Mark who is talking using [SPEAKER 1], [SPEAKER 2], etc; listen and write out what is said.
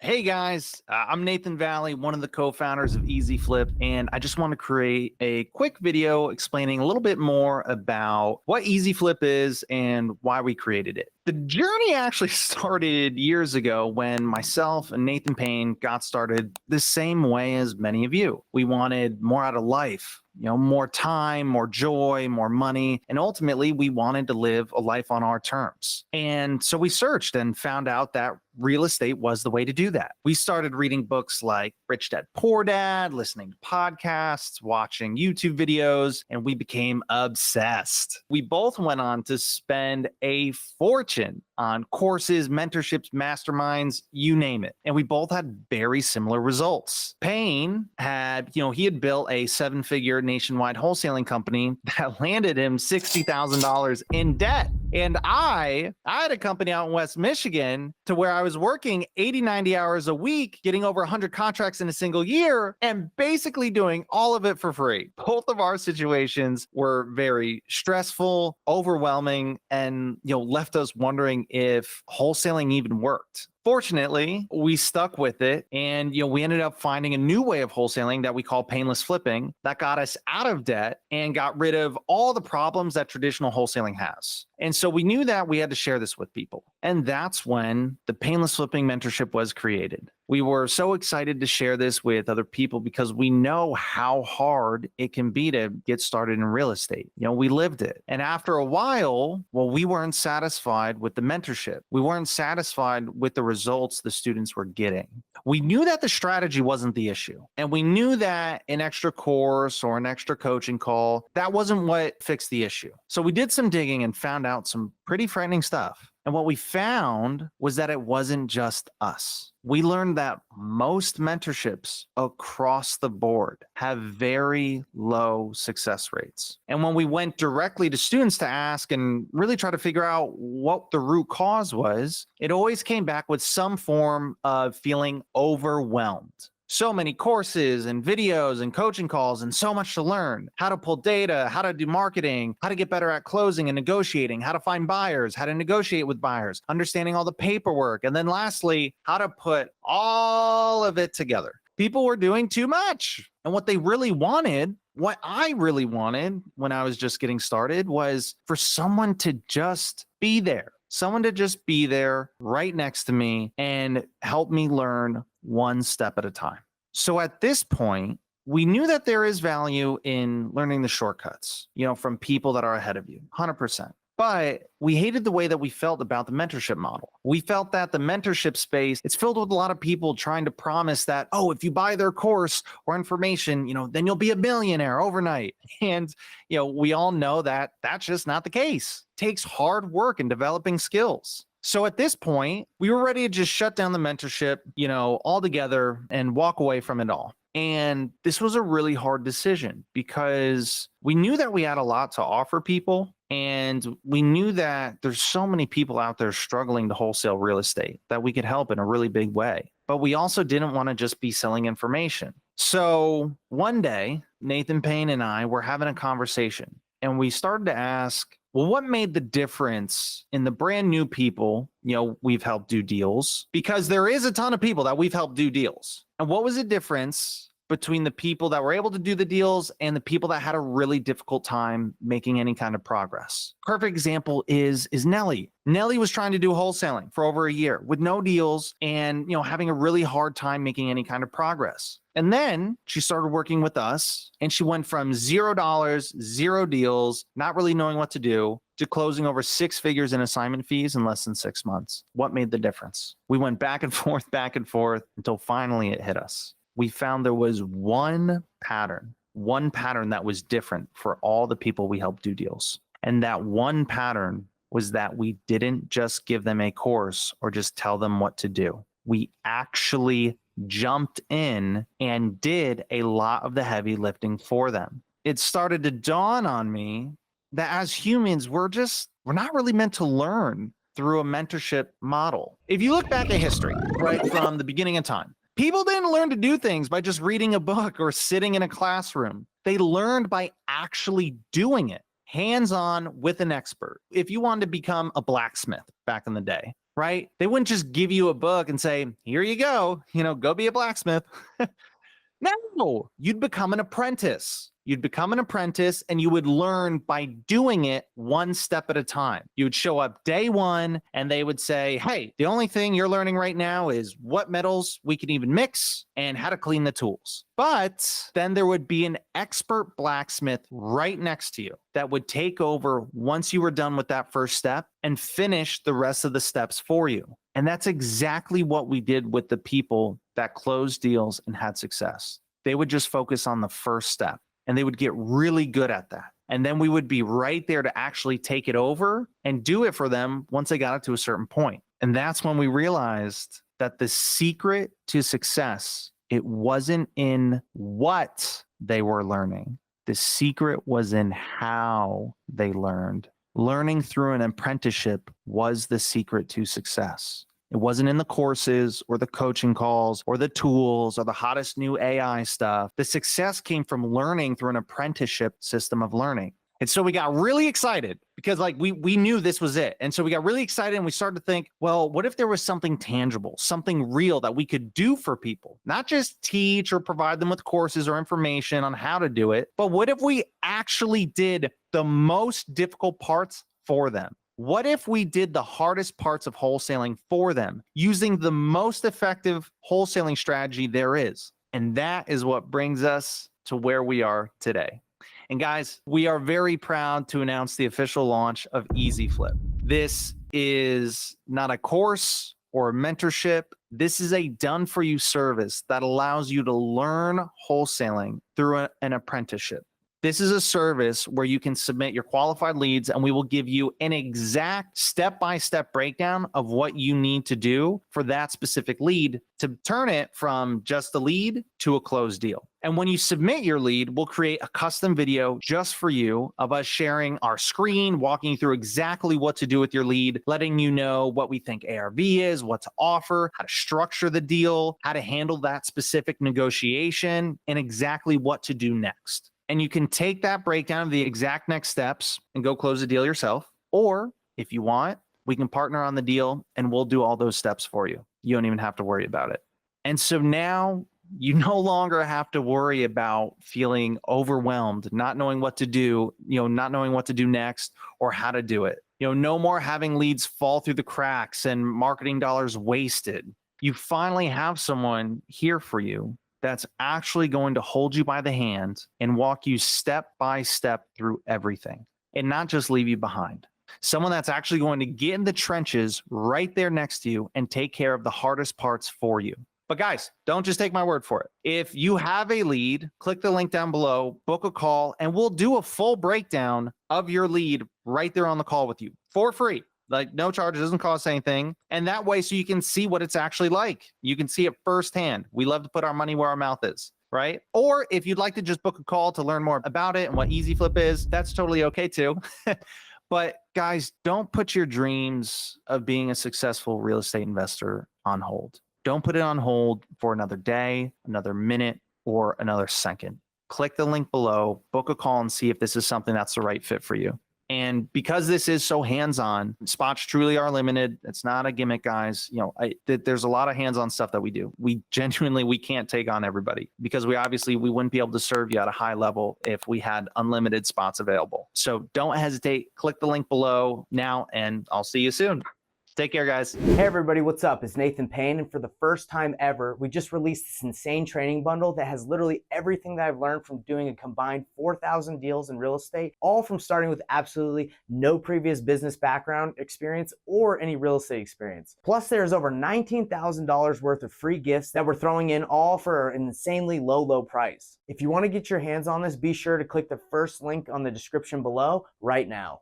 [SPEAKER 1] Hey guys, I'm Nathan Valley, one of the co-founders of Easy Flip, and I just want to create a quick video explaining a little bit more about what Easy Flip is and why we created it. The journey actually started years ago when myself and Nathan Payne got started the same way as many of you. We wanted more out of life, more time, more joy, more money. And ultimately, we wanted to live a life on our terms. And so we searched and found out that real estate was the way to do that. We started reading books like Rich Dad Poor Dad, listening to podcasts, watching YouTube videos, and we became obsessed. We both went on to spend a fortune on courses, mentorships, masterminds, you name it. And we both had very similar results. Payne had, he had built a 7-figure nationwide wholesaling company that landed him $60,000 in debt. And I had a company out in West Michigan to where I was working 80, 90 hours a week, getting over 100 contracts in a single year, and basically doing all of it for free. Both of our situations were very stressful, overwhelming, and left us wondering if wholesaling even worked. Fortunately, we stuck with it, and we ended up finding a new way of wholesaling that we call painless flipping that got us out of debt and got rid of all the problems that traditional wholesaling has. And so we knew that we had to share this with people. And that's when the painless flipping mentorship was created. We were so excited to share this with other people because we know how hard it can be to get started in real estate. We lived it. And after a while, we weren't satisfied with the mentorship. We weren't satisfied with the results the students were getting. We knew that the strategy wasn't the issue. And we knew that an extra course or an extra coaching call, that wasn't what fixed the issue. So we did some digging and found out some pretty frightening stuff. And what we found was that it wasn't just us. We learned that most mentorships across the board have very low success rates. And when we went directly to students to ask and really try to figure out what the root cause was, it always came back with some form of feeling overwhelmed. So many courses and videos and coaching calls and so much to learn. How to pull data, how to do marketing, how to get better at closing and negotiating, how to find buyers, how to negotiate with buyers, understanding all the paperwork. And then lastly, how to put all of it together. People were doing too much. And what they really wanted, what I really wanted when I was just getting started, was for someone to just be there. Someone to just be there right next to me and help me learn one step at a time. So at this point, we knew that there is value in learning the shortcuts, from people that are ahead of you, 100%. But we hated the way that we felt about the mentorship model. We felt that the mentorship space, it's filled with a lot of people trying to promise that, if you buy their course or information, then you'll be a millionaire overnight. And, we all know that that's just not the case. It takes hard work and developing skills. So at this point, we were ready to just shut down the mentorship, altogether and walk away from it all. And this was a really hard decision because we knew that we had a lot to offer people. And we knew that there's so many people out there struggling to wholesale real estate that we could help in a really big way. But we also didn't want to just be selling information. So one day, Nathan Payne and I were having a conversation and we started to ask, what made the difference in the brand new people, we've helped do deals? Because there is a ton of people that we've helped do deals. And what was the difference between the people that were able to do the deals and the people that had a really difficult time making any kind of progress? Perfect example is Nellie. Nellie was trying to do wholesaling for over a year with no deals and, having a really hard time making any kind of progress. And then she started working with us and she went from $0, 0 deals, not really knowing what to do, to closing over 6 figures in assignment fees in less than 6 months. What made the difference? We went back and forth until finally it hit us. We found there was one pattern that was different for all the people we helped do deals. And that one pattern was that we didn't just give them a course or just tell them what to do. We actually jumped in and did a lot of the heavy lifting for them. It started to dawn on me that as humans, we're not really meant to learn through a mentorship model. If you look back at history, right from the beginning of time, people didn't learn to do things by just reading a book or sitting in a classroom. They learned by actually doing it, hands-on with an expert. If you wanted to become a blacksmith back in the day, right? They wouldn't just give you a book and say, here you go, go be a blacksmith. No, you'd become an apprentice. You'd become an apprentice and you would learn by doing it one step at a time. You would show up day one and they would say, hey, the only thing you're learning right now is what metals we can even mix and how to clean the tools. But then there would be an expert blacksmith right next to you that would take over once you were done with that first step and finish the rest of the steps for you. And that's exactly what we did with the people that closed deals and had success. They would just focus on the first step and they would get really good at that. And then we would be right there to actually take it over and do it for them once they got it to a certain point. And that's when we realized that the secret to success, it wasn't in what they were learning. The secret was in how they learned. Learning through an apprenticeship was the secret to success. It wasn't in the courses or the coaching calls or the tools or the hottest new AI stuff. The success came from learning through an apprenticeship system of learning. And so we got really excited because we knew this was it. And so we got really excited and we started to think, well, what if there was something tangible, something real that we could do for people? Not just teach or provide them with courses or information on how to do it, but what if we actually did the most difficult parts for them? What if we did the hardest parts of wholesaling for them using the most effective wholesaling strategy there is? And that is what brings us to where we are today. And guys, we are very proud to announce the official launch of Easy Flip. This is not a course or a mentorship. This is a done-for-you service that allows you to learn wholesaling through an apprenticeship. This is a service where you can submit your qualified leads and we will give you an exact step-by-step breakdown of what you need to do for that specific lead to turn it from just a lead to a closed deal. And when you submit your lead, we'll create a custom video just for you of us sharing our screen, walking you through exactly what to do with your lead, letting you know what we think ARV is, what to offer, how to structure the deal, how to handle that specific negotiation, and exactly what to do next. And you can take that breakdown of the exact next steps and go close the deal yourself. Or if you want, we can partner on the deal and we'll do all those steps for you. You don't even have to worry about it. And so now you no longer have to worry about feeling overwhelmed, not knowing what to do, not knowing what to do next or how to do it. No more having leads fall through the cracks and marketing dollars wasted. You finally have someone here for you that's actually going to hold you by the hand and walk you step by step through everything and not just leave you behind. Someone that's actually going to get in the trenches right there next to you and take care of the hardest parts for you. But guys, don't just take my word for it. If you have a lead, click the link down below, book a call, and we'll do a full breakdown of your lead right there on the call with you for free. Like no charge, it doesn't cost anything. And that way, so you can see what it's actually like. You can see it firsthand. We love to put our money where our mouth is, right? Or if you'd like to just book a call to learn more about it and what Easy Flip is, that's totally okay too. But guys, don't put your dreams of being a successful real estate investor on hold. Don't put it on hold for another day, another minute, or another second. Click the link below, book a call and see if this is something that's the right fit for you. And because this is so hands-on, spots truly are limited. It's not a gimmick, guys. There's a lot of hands-on stuff that we do. We can't take on everybody because we wouldn't be able to serve you at a high level if we had unlimited spots available. So don't hesitate. Click the link below now and I'll see you soon. Take care, guys.
[SPEAKER 2] Hey everybody, what's up? It's Nathan Payne, and for the first time ever, we just released this insane training bundle that has literally everything that I've learned from doing a combined 4,000 deals in real estate, all from starting with absolutely no previous business background experience or any real estate experience. Plus, there's over $19,000 worth of free gifts that we're throwing in, all for an insanely low price. If you want to get your hands on this, be sure to click the first link on the description below right now.